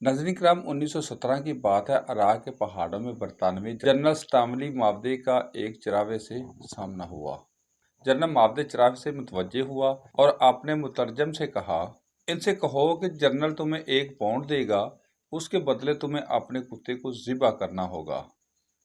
नाज़रीन किराम 1917 की बात है। इराक के पहाड़ों में बरतानवी जनरल स्टामली मावदे का एक चरावे से सामना हुआ। जनरल मावदे चरावे से मुतवज्जे हुआ और आपने मुतरजम से कहा, इनसे कहो कि जनरल तुम्हें 1 पाउंड देगा, उसके बदले तुम्हें अपने कुत्ते को ज़िबा करना होगा।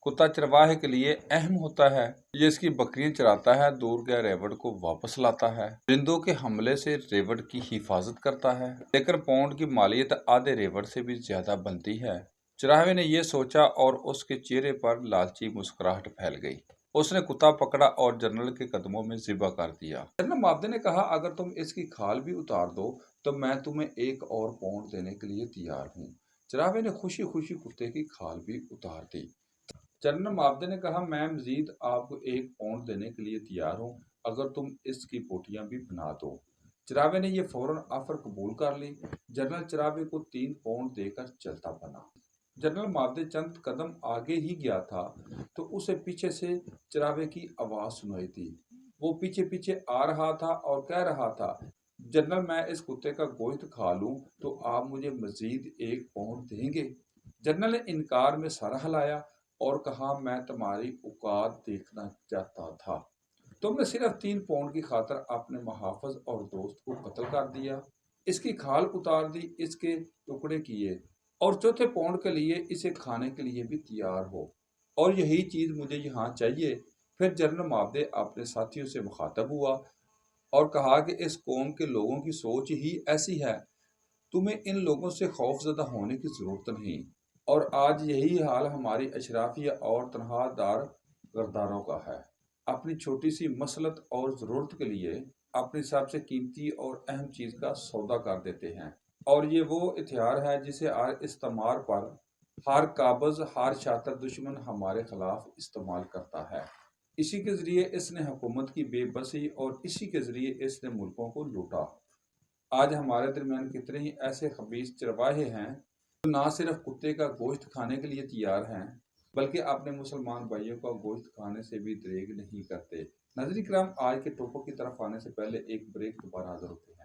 कुत्ता चरवाहे के लिए अहम होता है। ये इसकी बकरियां चराता है, दूर गए रेवड़ को वापस लाता है, परिंदों के हमले से रेवड़ की हिफाजत करता है, लेकिन पाउंड की मालियत आधे रेवड़ से भी ज्यादा बनती है। चराहे ने यह सोचा और उसके चेहरे पर लालची मुस्कुराहट फैल गई। उसने कुत्ता पकड़ा और जनरल के कदमों में ज़िबा कर दिया। जनरल मावदे ने कहा, अगर तुम इसकी खाल भी उतार दो तो मैं तुम्हें 1 और पाउंड देने के लिए तैयार हूँ। चराहे ने खुशी खुशी कुत्ते की खाल भी उतार दी। जनरल मावदे ने कहा, मैं मजीद आपको 1 पाउंड देने के लिए तैयार हूँ अगर तुम इसकी बोटियां भी बना दो। चरावे ने यह फौरन ऑफर कबूल कर ली। जनरल चरावे को 3 पाउंड देकर चलता बना। जनरल मावदे चंद कदम आगे ही गया था तो उसे पीछे से चरावे की आवाज सुनाई दी। वो पीछे पीछे आ रहा था और कह रहा था, जनरल मैं इस कुत्ते का गोश्त खा लूं तो आप मुझे मजीद 1 पाउंड देंगे। जनरल ने इनकार में सर हिलाया और कहा, मैं तुम्हारी औकात देखना चाहता था। तुमने सिर्फ 3 पाउंड की खातर अपने मुहाफिज और दोस्त को कत्ल कर दिया, इसकी खाल उतार दी, इसके टुकड़े किए और चौथे पाउंड के लिए इसे खाने के लिए भी तैयार हो, और यही चीज मुझे यहाँ चाहिए। फिर जनरल मावदे अपने साथियों से मुखातब हुआ और कहा कि इस कौम के लोगों की सोच ही ऐसी है, तुम्हें इन लोगों से खौफजदा होने की जरूरत नहीं। और आज यही हाल हमारी अशराफिया और तनहादार गरदारों का है। अपनी छोटी सी मसलत और ज़रूरत के लिए अपनी सबसे कीमती और अहम चीज़ का सौदा कर देते हैं। और ये वो हथियार है जिसे हर इस्तेमाल पर हर काबज हर शातिर दुश्मन हमारे खिलाफ इस्तेमाल करता है। इसी के ज़रिए इसने हुकूमत की बेबसी और इसी के ज़रिए इसने मुल्कों को लूटा। आज हमारे दरमियान कितने ही ऐसे खबीस चरवाहे हैं जो ना सिर्फ कुत्ते का गोश्त खाने के लिए तैयार हैं, बल्कि अपने मुसलमान भाइयों का गोश्त खाने से भी दरेग नहीं करते। नाज़रीन किराम, आज के टॉपिक की तरफ आने से पहले एक ब्रेक दोबारा हाजिर होते हैं।